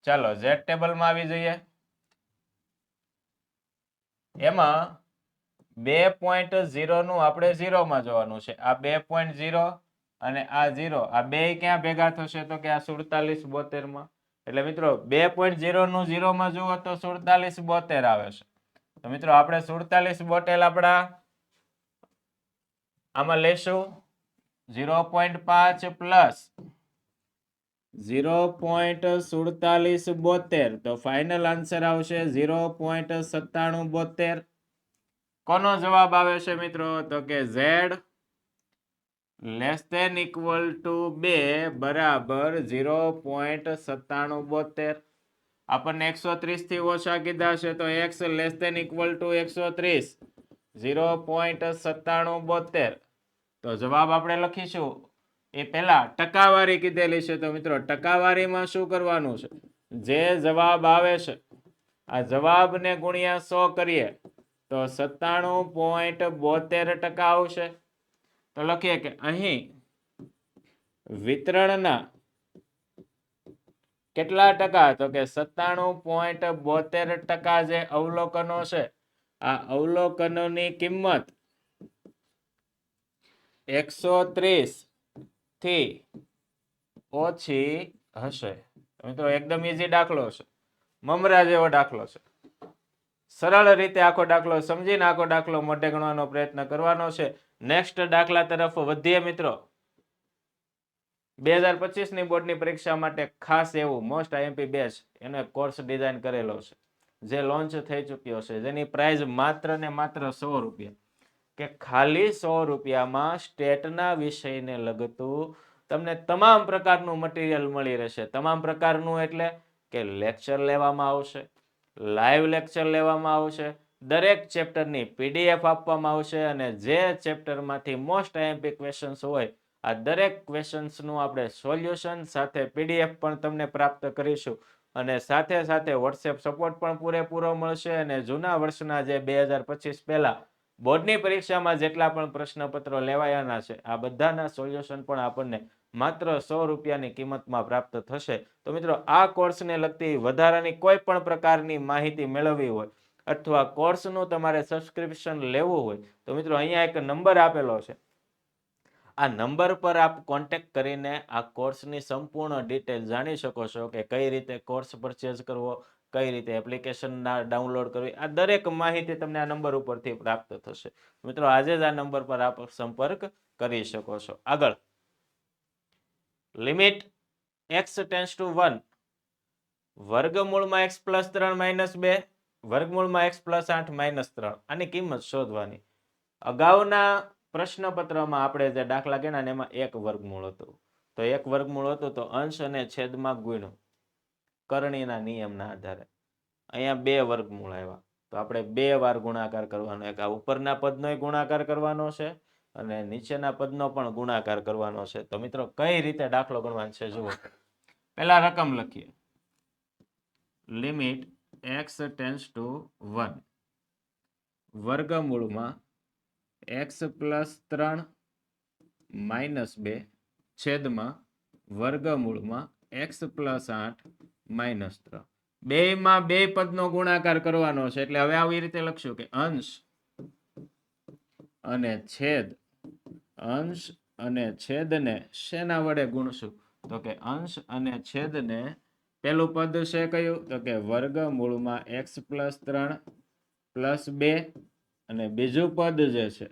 Speaker 1: ચાલો Z ટેબલમાં આવી જઈએ. એમાં 2.0 નું આપણે 0 માં જોવાનું છે. આ 2.0 અને આ 0, આ બે ક્યાં ભેગા થશે? તો કે આ 47 72 માં. એટલે મિત્રો 2.0 નું 0 માં જુઓ તો 47 72 આવે છે. તો મિત્રો આપણે 47 72 આપણા આમાં લેશું 0.5 પ્લસ 0.4772. તો ફાઇનલ આન્સર આવશે 0.9772. કોનો જવાબ આવે છે મિત્રો? તો કે z less than equal to 2 બરાબર 0.9772. આપણને 130 થી ઓછા કીધા છે તો x less than equal to 130, 0.9772. તો જવાબ આપણે લખીશું એ પહેલા ટકાવારી કીધેલી છે. તો મિત્રો ટકાવારીમાં શું કરવાનું છે? જે જવાબ આવે છે આ જવાબને ગુણ્યા 100 કરીએ તો 97.72% આવશે. તો લખીએ કે અહીં વિતરણના કેટલા ટકા? તો કે 97.72% જે અવલોકનો છે આ અવલોકનોની કિંમત 130 થી ઓછી હશે. મિત્રો એકદમ ઈઝી દાખલો છે, મમરા જેવો દાખલો છે. સરળ રીતે આખો દાખલો સમજીને આખો દાખલો મોઢે ગણવાનો પ્રયત્ન કરવાનો છે. નેક્સ્ટ દાખલા તરફ વધીએ મિત્રો. 2025 ની બોર્ડની પરીક્ષા માટે ખાસ એવું મોસ્ટ આઈએમપી બેચ એનો એક કોર્સ ડિઝાઇન કરેલો છે જે લોન્ચ થઈ ચૂક્યો છે, જેની પ્રાઇસ માત્ર ને માત્ર 100 રૂપિયા. કે ખાલી 100 રૂપિયામાં સ્ટેટના વિષયને લગતું તમને તમામ પ્રકારનું મટીરિયલ મળી રહેશે. તમામ પ્રકારનું એટલે કે લેક્ચર લેવામાં આવશે, લાઈવ લેક્ચર લેવામાં આવશે, દરેક ચેપ્ટરની પીડીએફ આપવામાં આવશે અને જે ચેપ્ટરમાંથી મોસ્ટ આઈએમપી ક્વેશ્ચન્સ હોય આ દરેક ક્વેશ્ચન્સનું આપણે સોલ્યુશન સાથે પીડીએફ પણ તમને પ્રાપ્ત કરીશું. અને સાથે સાથે વોટ્સએપ સપોર્ટ પણ પૂરેપૂરો મળશે. અને જૂના વર્ષના જે 2025 પહેલા બોર્ડની પરીક્ષામાં જેટલા પણ પ્રશ્નપત્રો લેવાયાના છે આ બધાના સોલ્યુશન પણ આપણને માત્ર 100 રૂપિયાની કિંમતમાં પ્રાપ્ત થશે. તો મિત્રો આ કોર્સને લગતી વધારાની કોઈ પણ પ્રકારની માહિતી મેળવવી હોય અથવા કોર્સનું તમારે સબસ્ક્રિપ્શન લેવું હોય તો મિત્રો અહીંયા એક નંબર આપેલો છે. આ નંબર પર આપ કોન્ટેક્ટ કરીને આ કોર્સની સંપૂર્ણ ડિટેલ જાણી શકો છો કે કઈ રીતે કોર્સ પરચેઝ કરવો, કઈ રીતે એપ્લિકેશન ડાઉનલોડ કરવી, આ દરેક માહિતી તમને આ નંબર ઉપરથી પ્રાપ્ત થશે. મિત્રો આજે જ આ નંબર પર આપ સંપર્ક કરી શકો છો. આગળ લિમિટ x ટેન્ડ્સ ટુ 1 વર્ગમૂળમાં x પ્લસ 3 માઇનસ 2 વર્ગમૂળમાં x પ્લસ 8 માઇનસ 3 આની કિંમત શોધવાની. અગાઉના પ્રશ્નપત્રમાં આપણે જે દાખલા ગણ્યા એમાં એક વર્ગમૂળ હતું. તો એક વર્ગમૂળ હતું તો અંશ અને છેદમાં ગુણ્યું કરણીના નિયમના આધારે. અહીંયા બે વર્ગમૂળ આવ્યા તો આપણે બે વાર ગુણાકાર કરવાનો. એક આ ઉપરના પદનો ગુણાકાર કરવાનો છે અને નીચેના પદનો પણ ગુણાકાર કરવાનો છે. તો મિત્રો કઈ રીતે દાખલો ગણવાનો છે જુઓ. પહેલા રકમ લખીએ. લિમિટ x ટેન્ડ્સ ટુ 1 વર્ગમૂળમાં x પ્લસ 3 માઇનસ 2 છેદમાં વર્ગમૂળમાં x પ્લસ 8 માઇનસ 3. બેયમાં બે પદનો ગુણાકાર કરવાનો છે એટલે હવે આવી રીતે લખશું કે અંશ અને છેદ, અંશ અને છેદને શેના વડે ગુણશું? તો કે અંશ અને છેદને પેલું પદ છે કયું? તો કે વર્ગમૂળમાં x+3 + 2 અને બીજું પદ જે છે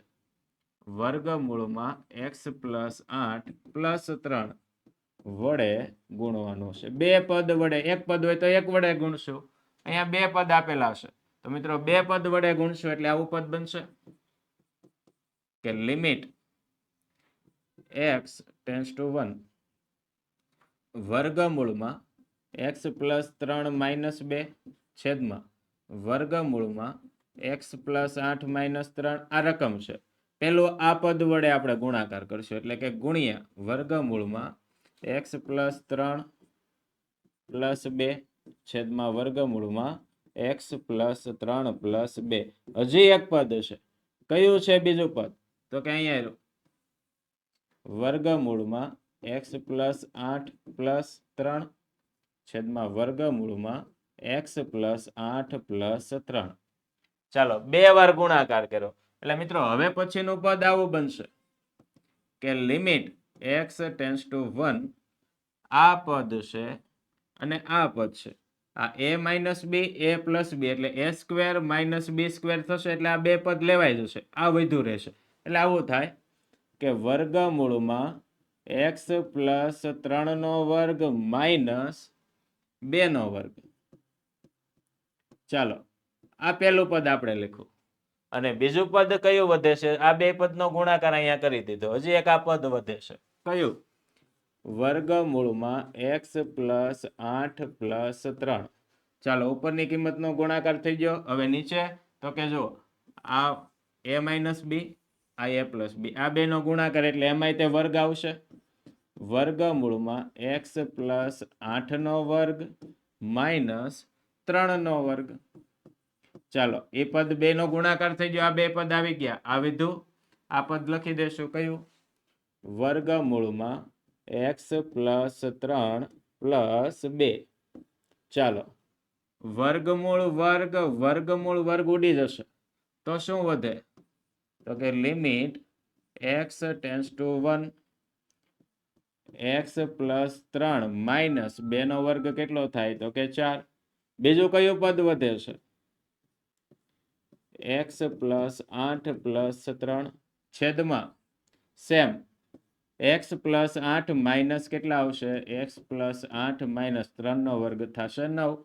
Speaker 1: વર્ગમૂળમાં x+8 + 3 વડે ગુણવાનું છે. બે પદ વડે, એક પદ હોય તો એક વડે ગુણશું. અહીંયા બે પદ આપેલા છે તો મિત્રો બે પદ વડે ગુણશું એટલે આવું પદ બનશે કે લિમિટ x ટેન્ડ્સ ટુ 1 વર્ગમૂળમાં x+3 - 2 છેદમાં વર્ગમૂળમાં x+8 - 3 આ રકમ છે. પેલું આ પદ વડે આપણે ગુણાકાર કરશું એટલે કે ગુણ્યા વર્ગમૂળમાં x+3 + 2 છેદમાં વર્ગમૂળમાં x+3 + 2. હજી એક પદ છે. કયું છે બીજું પદ? તો કે અહીંયા વર્ગમૂળમાં x+8 + 3 છેદમાં વર્ગમૂળમાં x+8 + 3. ચાલો બે વાર ગુણાકાર કર્યો એટલે મિત્રો હવે પછીનું પદ આવું બનશે કે લિમિટ x ટેન્ડ્સ ટુ 1 આ પદ છે અને આ પદ છે. આ a - b a + b એટલે a² - b² થશે એટલે આ બે પદ લેવાઈ જશે. આ વધ્યું રહેશે એટલે આવું થાય કે વર્ગમૂળમાં x+3 નો વર્ગ - 2 નો વર્ગ. ચાલો આ પેલું પદ આપણે લખ્યું અને બીજું પદ કયું વધે છે? આ બે પદનો ગુણાકાર અહીંયા કરી દીધો. હજી એક આ પદ વધે છે. કયું? વર્ગમૂળમાં x+8 + 3. ચાલો ઉપરની કિંમતનો ગુણાકાર થઈ ગયો. હવે નીચે તો કે જો આ a - b આ a + b આ બેનો ગુણાકાર એટલે એમાંય તે વર્ગ આવશે. વર્ગમૂળમાં x+8 નો વર્ગ - 3 નો વર્ગ. ચાલો એ પદ બે નો ગુણાકાર થઈ ગયો. આ બે પદ આવી ગયા. આ વિધું આ પદ લખી દેશું કયું? વર્ગમૂળમાં x+3 + 2. ચાલો વર્ગમૂળ વર્ગ વર્ગમૂળ વર્ગ ઉડી જશે તો શું વધે? તો કે limit x tends to 1 x+3 - 2 નો વર્ગ કેટલો થાય? તો કે 4. બીજું કયું પદ વધે છે? x+8 + 3 છેદમાં સેમ x+8 માઇનસ કેટલા આવશે? x+8 - 3 નો વર્ગ થશે 9.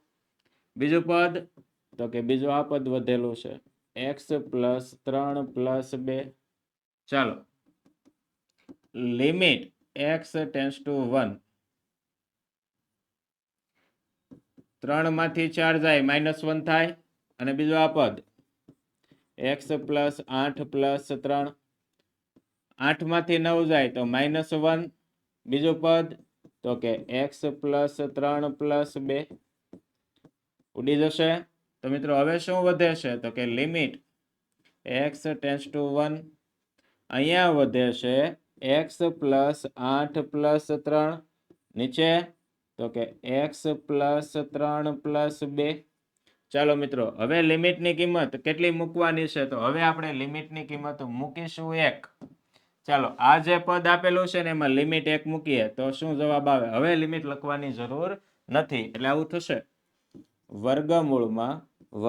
Speaker 1: બીજું પદ તો કે બીજું આ પદ વધેલું છે x+3 + 2. ચાલો લિમિટ x ટેન્ડ્સ ટુ 1 3 માંથી 4 જાય -1 થાય અને બીજું આ પદ x+8 + 3 8 માંથી 9 જાય તો -1. બીજું પદ તો કે x+3 + 2 ઉડી જશે. તો મિત્રો હવે શું વધે છે? તો કે લિમિટ x ટેન્ડ્સ ટુ 1 અહીંયા વધે છે x+8 + 3 નીચે તો કે x+3 + 2. ચાલો મિત્રો હવે લિમિટની કિંમત કેટલી મૂકવાની છે? તો હવે આપણે લિમિટની કિંમત મૂકીશું 1. ચાલો આ જે પદ આપેલું છે ને એમાં લિમિટ 1 મૂકીએ તો શું જવાબ આવે? હવે લિમિટ લખવાની જરૂર નથી એટલે આવું થશે વર્ગમૂળમાં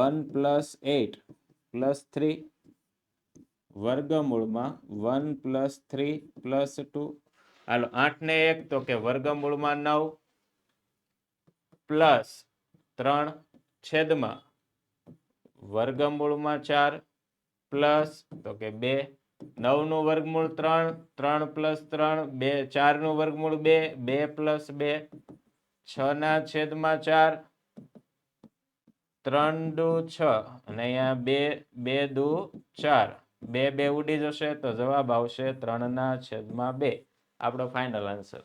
Speaker 1: 1 + 8 + 3 વર્ગમૂળમાં 1 + 3 + 2. હાલો 8 ને 1 તો કે વર્ગમૂળમાં 9 +3 છેદમાં વર્ગમૂળમાં 4 પ્લસ તો કે 2. 9 નું વર્ગમૂળ 3 3 + 3 2 4 નું વર્ગમૂળ 2 2 + 2 6 ના છેદમાં 4 3 દુ 6 અને અહીંયા 2 2 દુ 4 2 2 ઉડી જશે તો જવાબ આવશે 3/2. આપણો ફાઇનલ આન્સર.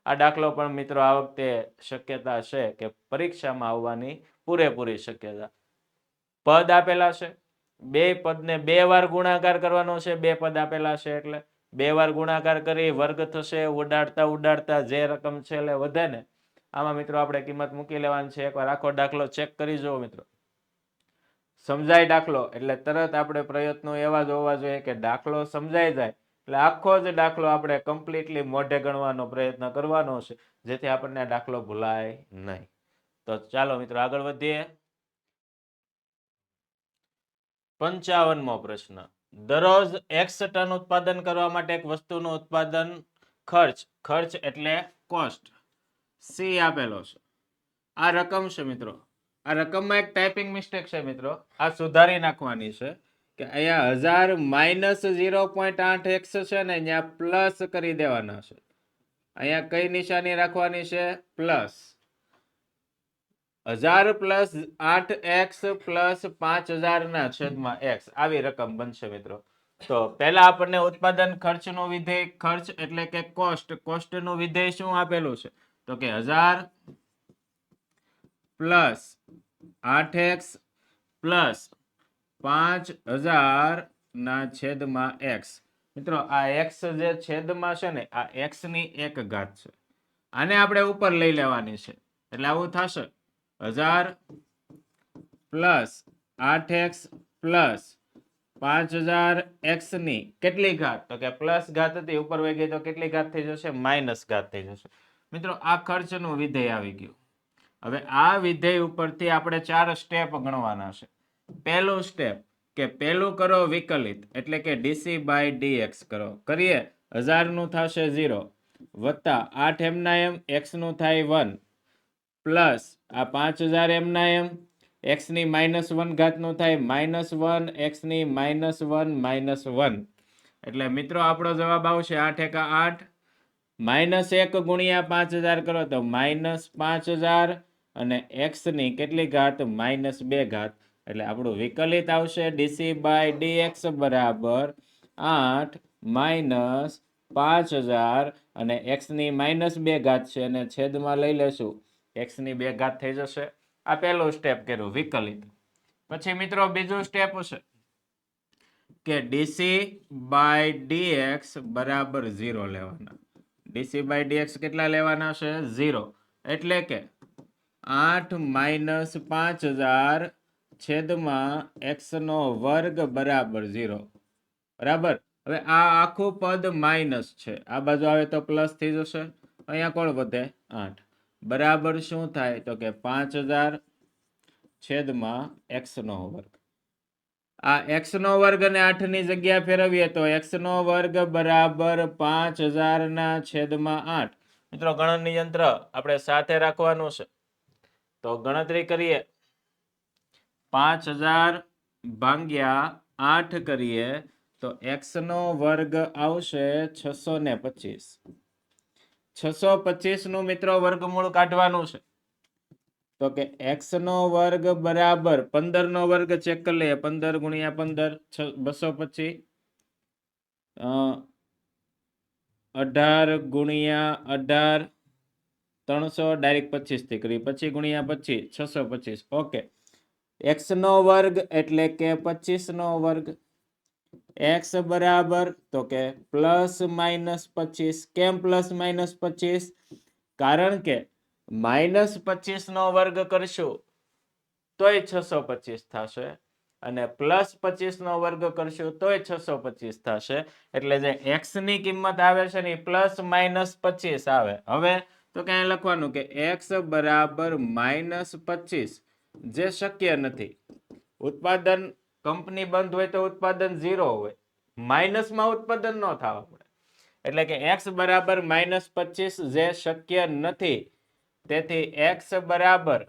Speaker 1: આ દાખલો પણ મિત્રો આ વખતે શક્યતા છે કે પરીક્ષામાં આવવાની પૂરેપૂરી શક્યતા. પદ આપેલા છે બે પદને બે વાર ગુણાકાર કરવાનો છે. બે પદ આપેલા છે એટલે બે વાર ગુણાકાર કરી વર્ગ થશે. ઉડાડતા ઉડાડતા જે રકમ છે એટલે વધે ને આમાં મિત્રો આપણે કિંમત મૂકી લેવાની છે. એકવાર આખો દાખલો ચેક કરી જુઓ મિત્રો. સમજાય દાખલો એટલે તરત આપણે પ્રયત્નો એવા જ હોવા જોઈએ કે દાખલો સમજાઈ જાય એટલે આખો જ દાખલો આપણે કમ્પ્લીટલી મોઢે ગણવાનો પ્રયત્ન કરવાનો છે, જેથી આપણને આ દાખલો ભૂલાય નહીં. તો ચાલો મિત્રો આગળ વધીએ. 55મો પ્રશ્ન. દરરોજ x ટન ઉત્પાદન કરવા માટે એક વસ્તુનું ઉત્પાદન ખર્ચ એટલે કોસ્ટ C આપેલો છે. આ રકમ છે મિત્રો. આ રકમમાં એક ટાઈપિંગ મિસ્ટેક છે મિત્રો. આ સુધારી નાખવાની છે કે અહીંયા 1000 માઇનસ 0.8x છે ને અહીંયા પ્લસ કરી દેવાના છે. અહીંયા કઈ નિશાની રાખવાની છે? પ્લસ. 1000 પ્લસ 8x પ્લસ 5000 ના છેદમાં x આવી રકમ બનશે મિત્રો. તો પહેલા આપણને ઉત્પાદન ખર્ચનું વિધેય ખર્ચ એટલે કે કોસ્ટનું વિધેય શું આપેલું છે? તો કે 1000 પ્લસ 8x પ્લસ 5000 ના છેદમાં x. મિત્રો આ x જે છેદમાં છે ને આ x ની એક ઘાત છે. આને આપણે ઉપર લઈ લેવાની છે એટલે આવું થશે 1000 પ્લસ 8x પ્લસ 5000 x ની કેટલી ઘાત? તો કે પ્લસ ઘાત હતી, ઉપર વહી ગઈ તો કેટલી ઘાત થઈ જશે? માઇનસ ઘાત થઈ જશે. મિત્રો આ ખર્ચનું વિધેય આવી ગયું. હવે આ વિધેય ઉપરથી આપણે 4 સ્ટેપ ગણવાના છે. પહેલું સ્ટેપ કે પહેલું કરો વિકલિત એટલે કે dc બાય dx કરો. કરીએ 1000 નું થશે 0 વત્તા 8 એમના એમ x નું થાય 1 પ્લસ આ 5000 એમના એમ x ની -1 ઘાત નું થાય -1 x ની -1 એટલે મિત્રો આપણો જવાબ આવશે 8 એકા 8 -1 ગુણ્યા 5000 કરો તો -5000 અને x ની કેટલી ઘાત? -2 ઘાત. એટલે આપણું વિકલિત આવશે dc બાય dx બરાબર 8 માઇનસ 5000 અને x ની -2 ઘાત છે અને છેદમાં લઈ લેશું x ની 2 ઘાત થઈ જશે. આ પહેલું સ્ટેપ કર્યું વિકલિત. પછી મિત્રો બીજું સ્ટેપ છે કે dc બાય dx બરાબર 0 લેવાના. dc બાય dx કેટલા લેવાના છે? 0. એટલે કે 8 માઇનસ 5000 છેદમાં x નો વર્ગ બરાબર 0. બરાબર. હવે આ આખું પદ માઇનસ છે, આ બાજુ આવે તો પ્લસ થઈ જશે. અહીંયા કોણ વધે? 8 બરાબર શું થાય? તો કે 5000 છેદમાં x નો વર્ગ. આ x નો વર્ગ અને 8 ની જગ્યા ફેરવીએ તો x નો વર્ગ બરાબર 5000 ના છેદમાં 8. મિત્રો ગણનની યંત્ર આપણે સાથે રાખવાનું છે તો ગણતરી કરીએ. 5000 ભાગ્યા 8 કરીએ તો x નો વર્ગ આવશે 625. 625 નું મિત્રો વર્ગમૂળ કાઢવાનું છે તો કે x નો વર્ગ બરાબર 15 નો વર્ગ ચેક કરી લઈએ. 15 ગુણ્યા 15 225 18 ગુણ્યા 18 300 ડાયરેક્ટ 25 થી કરી પછી ગુણ્યા 25 625. ઓકે. x નો વર્ગ એટલે કે 25 નો વર્ગ. x બરાબર તો કે પ્લસ માઇનસ 25. કેમ પ્લસ માઇનસ 25? કારણ કે -25 નો વર્ગ કરશું તોય 625 થશે અને +25 નો વર્ગ કરશું તોય 625 થશે. એટલે જે x ની કિંમત આવે છે ને +-25 આવે. હવે તો ક્યાં લખવાનું કે x બરાબર -25 જે શક્ય નથી. ઉત્પાદન કંપની બંધ હોય તો ઉત્પાદન 0 હોય, માઇનસમાં ઉત્પાદન ન થવા પડે. એટલે કે x બરાબર -25 જે શક્ય નથી. તેથી x બરાબર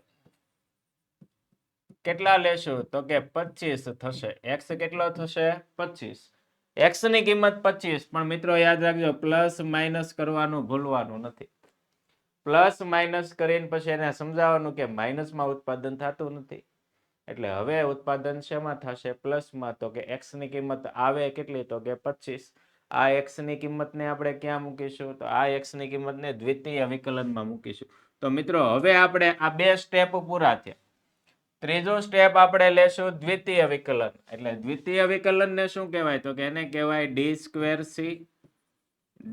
Speaker 1: કેટલા લેશું? તો કે 25 થશે. x કેટલો થશે? 25. x ની કિંમત 25. પણ મિત્રો યાદ રાખજો પ્લસ માઇનસ કરવાનું ભૂલવાનું નથી. પ્લસ માઇનસ કરીને પછી એને સમજાવવાનું કે માઇનસમાં ઉત્પાદન થતું નથી. એટલે હવે ઉત્પાદન શેમાં થશે? પ્લસમાં. તો કે x ની કિંમત આવે કેટલી? તો કે 25. આ x ની કિંમતને આપણે ક્યાં મૂકીશું? તો આ x ની કિંમતને દ્વિતીય વિકલનમાં મૂકીશું. તો મિત્રો હવે આપણે આ બે સ્ટેપ પૂરા થયા. ત્રીજો સ્ટેપ આપણે લેશું દ્વિતીય વિકલન. એટલે દ્વિતીય વિકલનને શું કહેવાય? તો કે એને કહેવાય d²c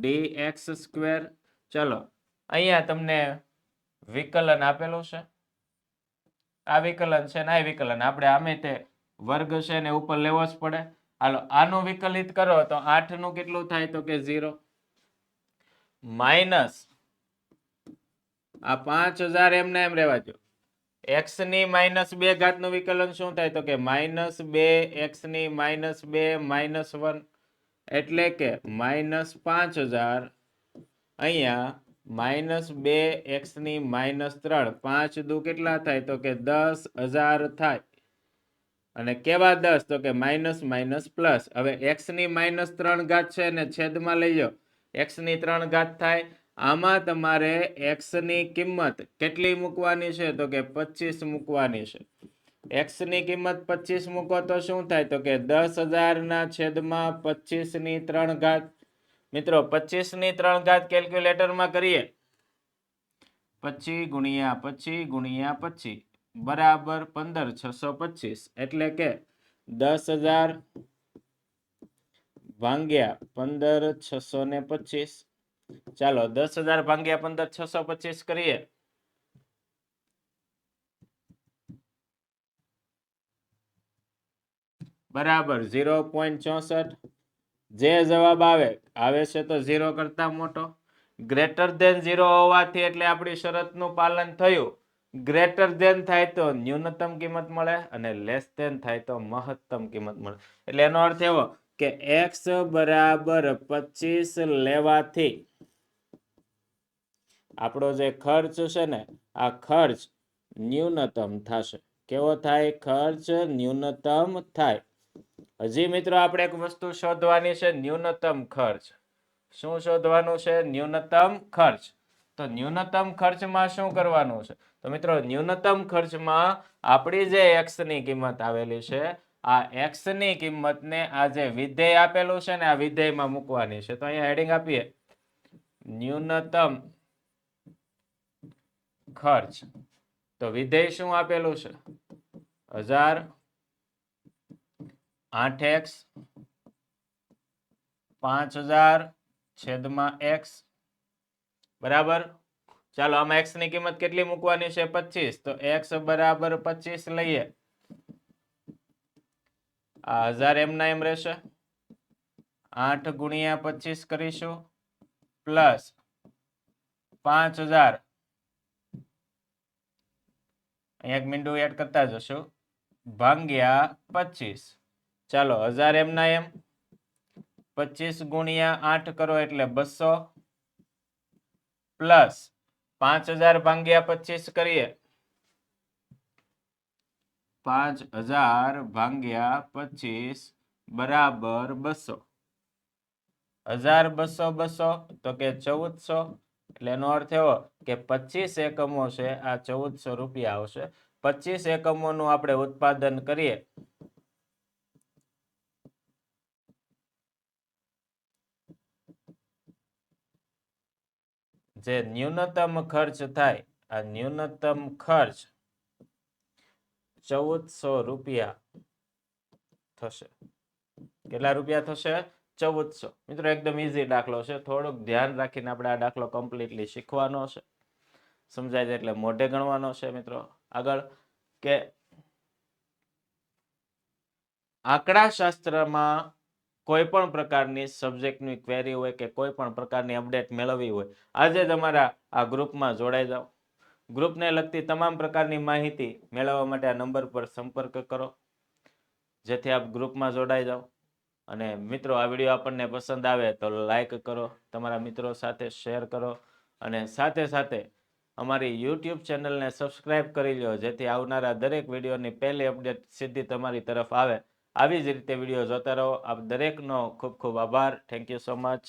Speaker 1: dx². ચલો અહીંયા તમને વિકલન આપેલું છે, આ વિકલન છે ને આ વિકલન, આપણે આમે તે વર્ગ છે ને ઉપર લેવો જ પડે. હાલો આનું વિકલિત કરો તો 8 નું કેટલું થાય તો કે 0 માઇનસ આ 5000 એમને એમ રહેવા દો. x ની -2 ઘાતનું વિકલન શું થાય તો કે -2 x ની -2 -1 એટલે કે -5000 અહીંયા -2 x ની -3 5 દુ કેટલા થાય તો કે 10,000 થાય. અને કેવા 10 તો કે માઇનસ માઇનસ પ્લસ. હવે x ની -3 ઘાત છે ને છેદમાં લઈ લો, x ની 3 ઘાત થાય. આમાં તમારે x ની કિંમત કેટલી મૂકવાની છે તો કે 25 મૂકવાની છે. x ની કિંમત 25 મૂકો તો શું થાય તો કે 10,000 ના છેદમાં 25 ની 3 ઘાત. મિત્રો 25 ની 3 ઘાત કેલ્ક્યુલેટરમાં કરીએ, 25 ગુણ્યા 25 ગુણ્યા 25 બરાબર 15,625 એટલે કે 10,000 ભાગ્યા 15,625. ચાલો 10,000 ભાગ્યા 15,625 કરીએ. બરાબર 0.64. જે જવાબ આવે છે તો 0 કરતા મોટો. ગ્રેટર ધેન 0 હોવાથી એટલે આપણી શરતનું પાલન થયું. ગ્રેટર ધેન થાય તો ન્યૂનતમ કિંમત મળે અને લેસ ધેન થાય તો મહત્તમ કિંમત મળે. એટલે એનો અર્થ એવો કે x બરાબર 25 લેવાથી આપણો જે ખર્ચ છે ને આ ખર્ચ ન્યૂનતમ થશે. કેવો થાય? ખર્ચ ન્યૂનતમ થાય. હજી મિત્રો આપણે એક વસ્તુ શોધવાની છે, ન્યૂનતમ ખર્ચ. શું શોધવાનું છે? ન્યૂનતમ ખર્ચ. તો ન્યૂનતમ ખર્ચમાં શું કરવાનું છે? તો મિત્રો ન્યૂનતમ ખર્ચમાં આપણી જે x ની કિંમત આવેલી છે, આ x ની કિંમતને આ જે વિધેય આપેલું છે ને આ વિધેયમાં મૂકવાની છે. તો અહીંયા હેડિંગ આપીએ ન્યૂનતમ ખર્ચ. તો વિધેય શું આપેલું છે? 1000 8x 5000 છેદમાં x બરાબર. ચાલો આમાં x ની કિંમત કેટલી મૂકવાની છે? 25. તો x બરાબર 25 લઈએ. આ 1000 એમના એમ રહેશે. 8 ગુણ્યા 25 કરીશું પ્લસ 5000 અહીંયા એક મીંડું એડ કરતા જશું ભાગ્યા 25. ચાલો 1000 એમના એમ 25 ગુણ્યા 8 કરો એટલે 200 પ્લસ 5000 ભાગ્યા 25 કરીએ 5000 ભાગ્યા 25 બરાબર 200. 1200 200 તો કે 1400. એટલે એનો અર્થ એવો કે 25 એકમો છે આ 1400 રૂપિયા આવશે. 25 એકમોનું આપણે ઉત્પાદન કરીએ જે ન્યૂનતમ ખર્ચ થાય, આ ન્યૂનતમ ખર્ચ 1400 રૂપિયા થશે. કેટલા રૂપિયા થશે? 1400. મિત્રો એકદમ ઈઝી દાખલો છે, થોડુંક ધ્યાન રાખીને આપણે આ દાખલો કમ્પ્લીટલી શીખવાનો છે. સમજાય જાય એટલે મોઢે ગણવાનો છે. મિત્રો આગળ કે આંકડા શાસ્ત્રમાં કોઈ પણ પ્રકારની સબ્જેક્ટની ક્વેરી હોય કે કોઈ પણ પ્રકારની અપડેટ મેળવવી હોય, આજે તમારા આ ગ્રુપમાં જોડાઈ જાઓ. ગ્રુપને લગતી તમામ પ્રકારની માહિતી મેળવવા માટે આ નંબર પર સંપર્ક કરો, જેથી આપ ગ્રુપમાં જોડાઈ જાઓ. અને મિત્રો આ વિડીયો આપણને પસંદ આવે તો લાઈક કરો, તમારા મિત્રો સાથે શેર કરો અને સાથે સાથે અમારી યુટ્યુબ ચેનલને સબસ્ક્રાઇબ કરી લો, જેથી આવનારા દરેક વિડીયોની પહેલી અપડેટ સીધી તમારી તરફ આવે. આવી જ રીતે વિડીયો જોતા રહો. આપ દરેકનો ખૂબ ખૂબ આભાર. Thank you so much.